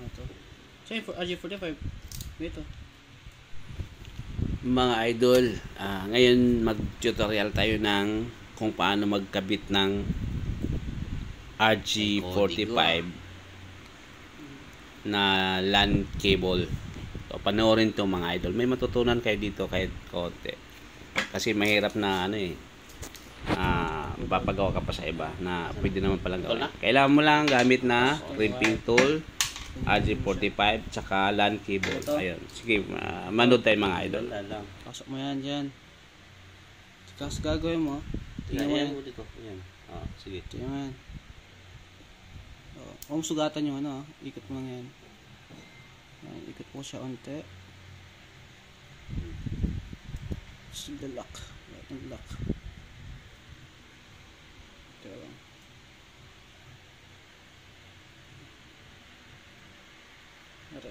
ito. So yung RG45. Ito. Mga idol, ngayon mag-tutorial tayo ng kung paano magkabit ng RG45 na LAN cable. So, panoorin to mga idol. May matutunan kayo dito kahit konti. Kasi mahirap na mapapagawa ka pa sa iba na pwede naman palang gawin. Kailangan mo lang gamit na crimping tool, RG45, tsaka LAN cable. Ayun. Sige, manood tayo mga idol. Pasok mo yan dyan. Tapos gagawin mo. Tingnan mo yan. Sige. Tingnan mo yan. Kung sugatan yung ikot mo lang yan. Ikot po siya onte. Just the lock. Right ng lock. Ito lang. Ito.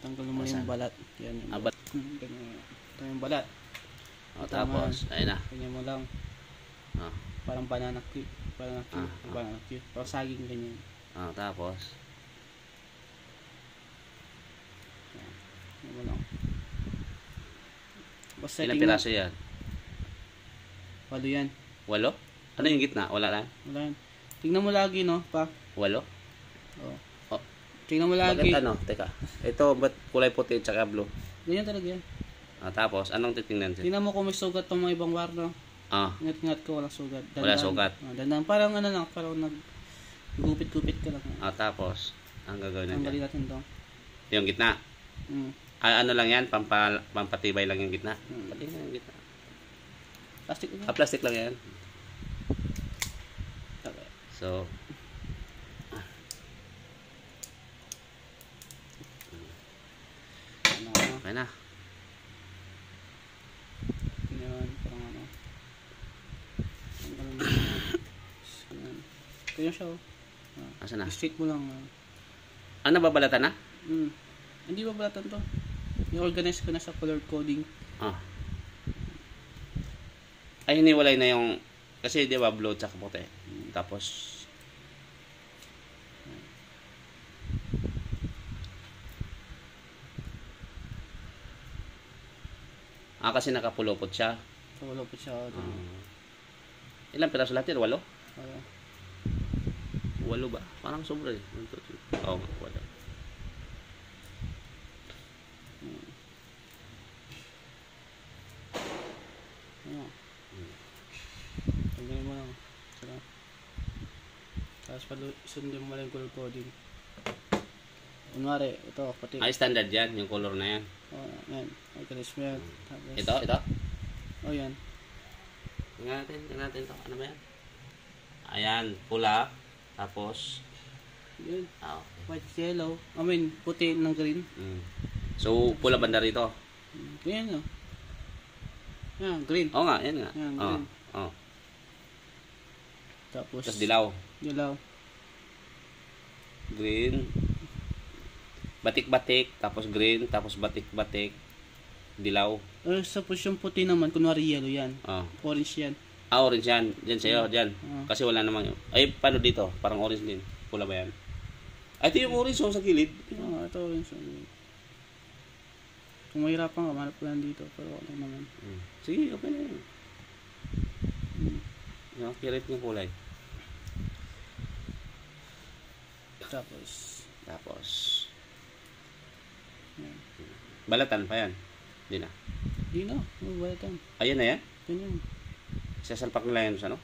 Tanggal mo yung balat. Yan yung balat. Ito yung balat. Tapos, ayun na. Ganyan mo lang. Parang banana cue. Banana cue. Parang saging ganyan. Tapos, Ganyan mo lang. Basta ilang piraso yan? 8 yan. 8? Ano yung gitna? Wala lang? Wala yan. Tingnan mo lagi, no? 8? Tingnan mo lagi. Bakit Teka. Ito, ba't kulay puti at saka blue? Ganyan talaga yan. Tapos, anong titingnan siya? Tingnan mo kung may sugat itong mga ibang wire, no? Ingat-ingat ko, walang sugat. Wala sugat. Dandan. Parang parang gupit-gupit ka lang. Tapos, ang gagawin natin? Tanggalin natin ito. Yung gitna? Ano lang yan? Pampatibay lang yung gitna? Pati na yung gitna. Plastic lang yan. Plastic lang yan. So, okay na. Yan, parang tanggalin mo yan. Kaya siya, Asa na? straight mo lang. Nababalatan na? Hindi ba balatan to? I-organize ko na sa color coding. Ay, hiniwalay na yung, kasi di ba blue tsaka puti. Tapos, kasi nakapulupot siya. Wala po siya. Ilang piraso lahat yun? 8? 8 8 ba? Parang sobra eh. 1, 2, 3. Oo, 8. Tanggalin mo lang. Tapos sundin mo lang yung color coding. Kunwari, ito, pati. Standard yan, yung color na yan. Yan. Organize mo yan. Tapos, Ito? yan. Tingnan natin ito. Ano ba yan? Ayan, pula. Tapos, Yun. okay. White, yellow. Puti ng green. So, pula banda rito. Ganyan, no? Yan, green. Oo nga, yan nga. Yan, green. Tapos Tapos, dilaw. Green. Batik-batik. Tapos green. Tapos batik-batik. Dilaw. Tapos yung puti naman, kunwari yellow yan. Orange yan. Orange yan. Diyan sa'yo, diyan. Kasi wala namang yun. Ay, paano dito? Parang orange din. Pula ba yan? Ito yung orange sa gilid. Ito orange. Kung mahirapan ka, manap ko lang dito. Pero okay naman. Sige, okay na yun. Kirit yung kulay. Tapos, balatan pa yan. Hindi na. di na. Balatan. Ayan na yan? Ganyan. Sasalpak nila yan sa ano?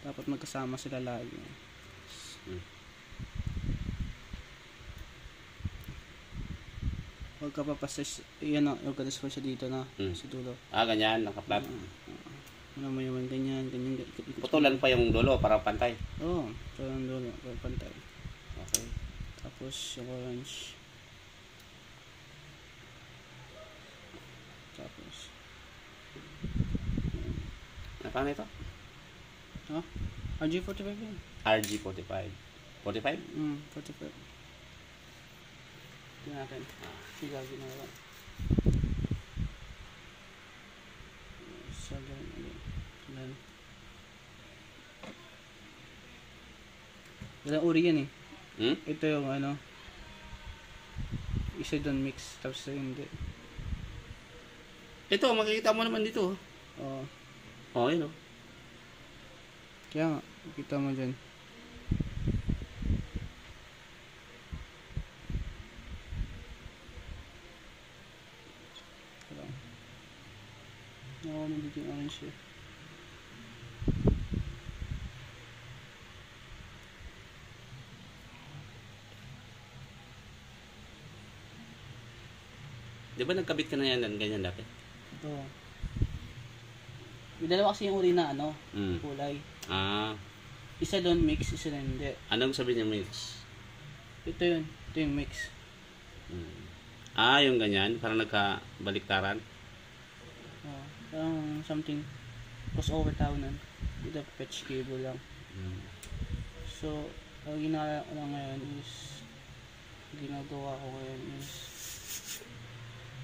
Dapat magkasama sila lagi. Huwag ka papasas. Yan o. Organize mo siya dito na. Sa dulo. Ganyan. Nakaplat. Ano mo yung ganyan. Putulan pa yung dulo para pantay. Ito yung dulo. Para pantay. Okay. Tapos yung orange. Tapos. Paano ito? RG45 yan. RG45. 45? 45. Tingnan natin. Sigagin na lang. Dalang uri yan eh. Hmm? Ito yung ano, isa doon mix, tapos hindi. Ito, makikita mo naman dito. Oo. Oh, yun oh. Kaya nga, kita mo dyan. Oo, nandito yung orange eh. Di ba nagkabit ka na yan ganyan dati? Ito. May dalawa kasi yung uri na ano, kulay. Ah. Isa doon mix, isa na hindi. Anong sabi niya mix? Ito yun. Ito yung mix. Ah, yung ganyan. Parang nagkabaliktaran. Parang something crossover tawag nun. With a patch cable lang. So, ang ginagawa ko lang ngayon is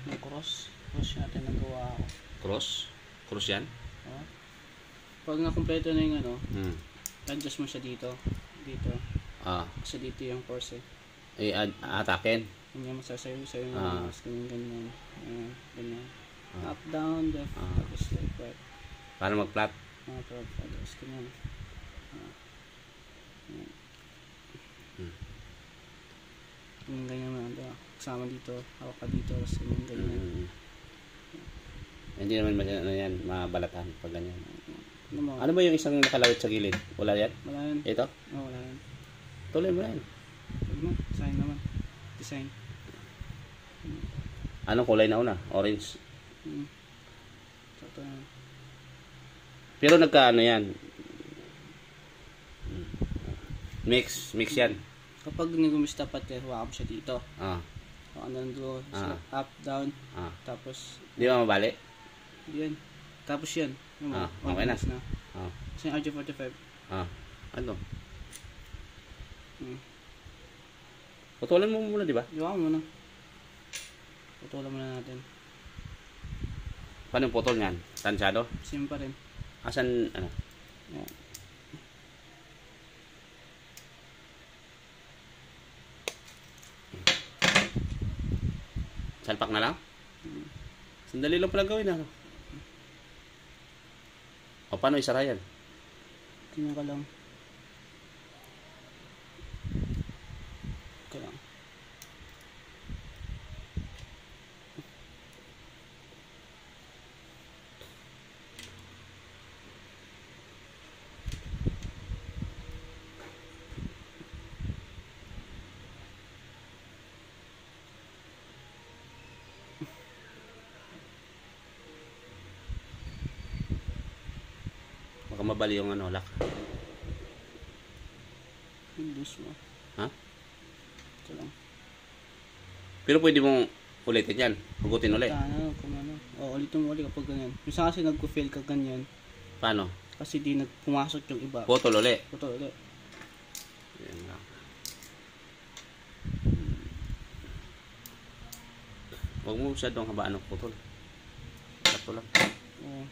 yung cross natin nagawa ako. Cross? Cross yan? Pag nakumpleto na yung ano, adjust mo siya dito. Kasi dito yung force eh. Atakin? Hindi mo sasayo sa'yo yung ganyan. Ganyan. Up, down, left, tapos like right. Para mag-flat? Tapos ganyan. Yung ganyan mo, kasama dito, hawak ka dito, tapos ganyan. Hindi naman yan, mabalatan pag ganyan. Ano ba yung isang nakalawit sa gilid? Wala yan? Wala yan. Ito? Oo, wala yan. Tuloy mo yan. Huwag mo, design naman. Design. Anong kulay na una? Orange? Sakto yan. Pero nagka-ano yan? Mix yan. Kapag nagumista pati, huwag mo siya dito. Ano nandun, up, down, tapos... Di ba mabali? Yan. Tapos yan. Okay na. Kasi yung RJ45. Ano? Putulan mo muna, di ba? Iwan mo muna. Putulan muna natin. Paano yung putol niyan? Tansyado? Same pa rin. Asan, ano? Yan. Salpak na lang? Sandali lang pala gawin, ano? O, paano isara yan? Tingnan ka lang. Okay lang. Baka mabali yung ano, lock. Lose mo. Ito lang. Pero pwede mong ulitin yan. Hugutin ulit. Kung ano. Ulitin mo ulit kapag ganyan. Minsan kasi nagko-fail ka ganyan. Paano? Kasi di nagpumasok yung iba. Putol ulit. Putol ulit. Yan lang. Huwag mo masyadong habaan ng putol. Sakto lang. Oo.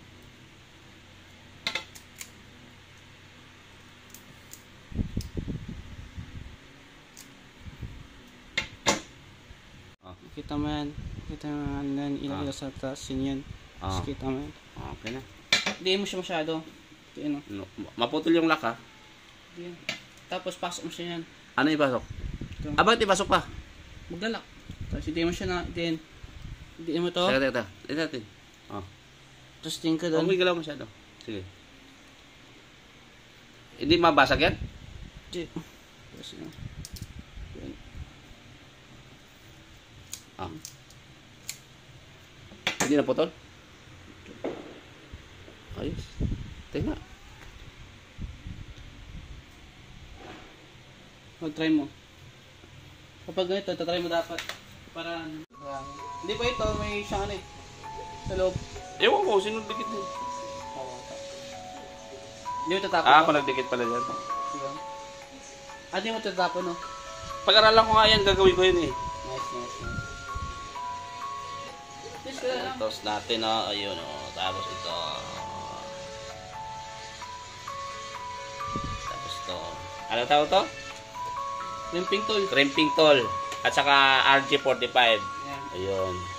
Kita mo yan. Kita mo yan. Ilagay sa taas yun yan. Kita mo yan. Okay na. Hindi mo siya masyado. Ano? No, maputol yung lock, ha? Yan. Tapos pasok mo siya yan. Ano ipasok? Ito. Bakit ipasok pa? Maglalak. Tapos hindi mo siya na, din mo to. Teka. Ito natin. Tapos tingin ka Huwag doon. mo igalaw masyado. Sige. Hindi mabasag yan? Hindi. Tapos yun. Hindi na putol? Ayos. Tingnan. Mag-try mo. Kapag ganito, tatry mo dapat. Para hindi pa ito, may siyang ano eh. Sa loob. Ewan ko, sino dikit din? Hindi mo tatapon. Ako nagdikit pala dyan. Sige. Hindi mo tatapon, no? Pag-aralan ko nga yan, gagawin ko yun eh. Nice. Tapos natin, ayun, tapos ito. Tapos ito. Ano tawag to? Limping tool. crimping tool, at saka RG45. Yan. Ayun.